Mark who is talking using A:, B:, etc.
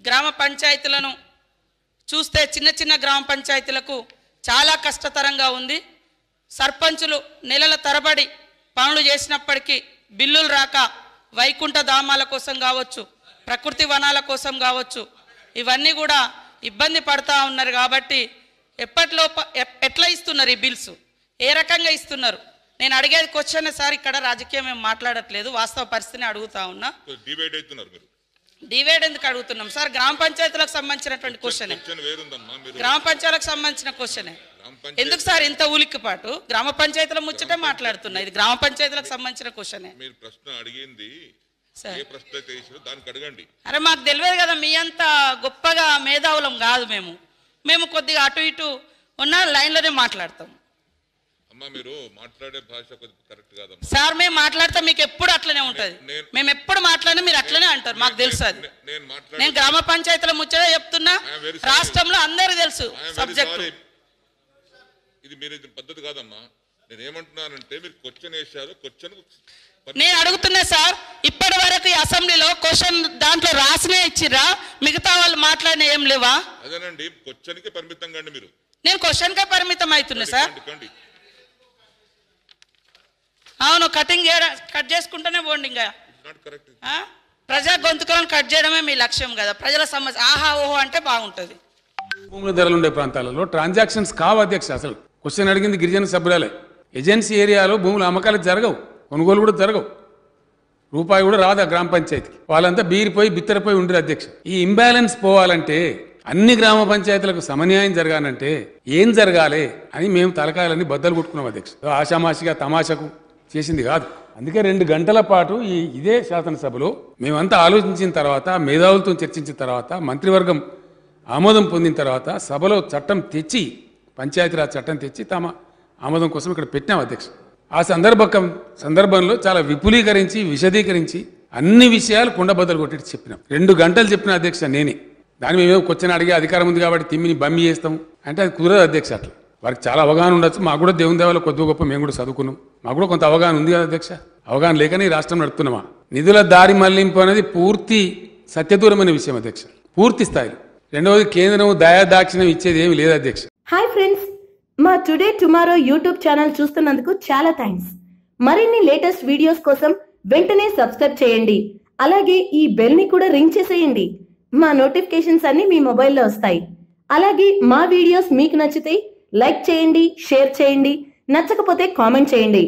A: గ్రామ పంచాయతీలను చూస్తే చిన్న చిన్న గ్రామ పంచాయతీలకు చాలా కష్టతరంగా ఉంది. సర్పంచులు నెలల తరబడి పనులు చేసినప్పటికీ బిల్లులు రాక వైకుంఠ ధామాల కోసం కావచ్చు, ప్రకృతి వనాల కోసం కావచ్చు, ఇవన్నీ కూడా ఇబ్బంది పడతా ఉన్నారు. కాబట్టి ఎట్లా ఇస్తున్నారు ఈ బిల్స్, ఏ రకంగా ఇస్తున్నారు? నేను అడిగేది క్వశ్చన్ సార్, ఇక్కడ రాజకీయం ఏం మాట్లాడట్లేదు, వాస్తవ పరిస్థితిని అడుగుతా ఉన్నా. డివైడ్ ఎందుకు అడుగుతున్నాం సార్? గ్రామ పంచాయతీలకు సంబంధించినటువంటి క్వశ్చన్, గ్రామ పంచాయతీలకు సంబంధించిన క్వశ్చన్ ఎందుకు సార్ ఇంత ఉలిక్కిపాటు? గ్రామ పంచాయతీల ముచ్చటే మాట్లాడుతున్నా, ఇది గ్రామ పంచాయతీలకు సంబంధించిన క్వశ్చన్. అరే మాకు తెలియదు కదా, మీ అంత గొప్పగా మేధావులం కాదు మేము కొద్దిగా అటు ఇటు ఉన్న లైన్లోనే మాట్లాడతాం. సార్ మేము మాట్లాడతాం, మీకు ఎప్పుడు అట్లనే ఉంటది. మేము ఎప్పుడు మాట్లాడినా మీరు అట్లనే అంటారు, మాకు తెలుసు. అది నేను గ్రామ పంచాయతీల ముచ్చటే చెప్తున్నా, రాష్ట్రంలో అందరికీ తెలుసు సబ్జెక్టు.
B: ఇది మీరు పద్ధతి కాదమ్మా. నేను ఏమంటున్నానంటే మీరు క్వశ్చన్ వేశారు, క్వశ్చన్
A: నేను అడుగుతున్నా సార్. ఇప్పటి వరకు అసెంబ్లీలో క్వశ్చన్ దాంట్లో రాసినే ఇచ్చిర్రా, మిగతా వాళ్ళు మాట్లాడిన ఏం లేవా?
B: అదేనండి, క్వశ్చన్ కి పరిమితం కండి మీరు.
A: నేను క్వశ్చన్ కే పరిమితం అవుతున్నా సార్. అవును, కట్ చేసుకుంటూనే పోండి. ఇంకా ప్రజా గొంతుకలను కట్ చేయడమే మీ లక్ష్యం కదా. ప్రజల సమస్య ఆహా ఓహో అంటే బాగుంటుంది.
C: భూముల ధరలు ఉండే ప్రాంతాలలో ట్రాన్సాక్షన్స్ కావు అధ్యక్ష. అసలు క్వశ్చన్ అడిగింది గిరిజన సభ్యులే. ఏజెన్సీ ఏరియాలో భూముల అమ్మకాలు జరగవు, కొనుగోలు కూడా జరగవు, రూపాయి కూడా రాదు ఆ గ్రామ పంచాయతీకి. వాళ్ళంతా బీరిపోయి బిత్తరపోయి ఉండరు అధ్యక్ష. ఈ ఇంబ్యాలెన్స్ పోవాలంటే, అన్ని గ్రామ పంచాయతీలకు సమన్యాయం జరగాలంటే ఏం జరగాలి అని మేము తలకాయలన్నీ బద్దలు కొట్టుకున్నాం అధ్యక్ష. ఆషామాషిగా తమాషకు చేసింది కాదు. అందుకే 2 గంటల పాటు ఇదే శాసనసభలో మేమంతా ఆలోచించిన తర్వాత, మేధావులతో చర్చించిన తర్వాత, మంత్రివర్గం ఆమోదం పొందిన తర్వాత సభలో చట్టం తెచ్చి, పంచాయతీరాజ్ చట్టం తెచ్చి తమ ఆమోదం కోసం ఇక్కడ పెట్టినాం అధ్యక్ష. ఆ సందర్భంలో చాలా విపులీకరించి విశదీకరించి అన్ని విషయాలు కుండబద్దలు కొట్టి చెప్పినాం. 2 గంటలు చెప్పిన అధ్యక్ష నేనే. దాన్ని మేమేమో క్వశ్చన్ అడిగే అధికారం ఉంది కాబట్టి తిమ్మిని బమ్మి చేస్తాం అంటే అది కుదరదు అధ్యక్ష. అట్లా వారికి చాలా అవగాహన ఉండొచ్చు, మాకు కూడా దేవుని దేవాలో కొద్ది గొప్ప మేము కూడా చదువుకున్నాం, మాకు కూడా కొంత అవగాహన ఉంది కదా అధ్యక్ష. అవగాహన లేకనే ఈ రాష్ట్రం నడుపుతున్నామా? నిధుల దారి మళ్లింపు అనేది పూర్తి సత్యదూరమైన విషయం అధ్యక్ష, పూర్తి స్థాయిలో. రెండవది, కేంద్రం దయాదాక్షిణ్యం ఇచ్చేది ఏమి లేదు అధ్యక్ష.
D: హాయ్ ఫ్రెండ్స్, మా టుడే టుమారో యూట్యూబ్ ఛానల్ చూస్తున్నందుకు చాలా థ్యాంక్స్. మరిన్ని లేటెస్ట్ వీడియోస్ కోసం వెంటనే సబ్స్క్రైబ్ చేయండి. అలాగే ఈ బెల్ ని కూడా రింగ్ చేసేయండి. మా నోటిఫికేషన్స్ అన్ని మీ మొబైల్లో వస్తాయి. అలాగే మా వీడియోస్ మీకు నచ్చితే లైక్ చేయండి, షేర్ చేయండి, నచ్చకపోతే కామెంట్ చేయండి.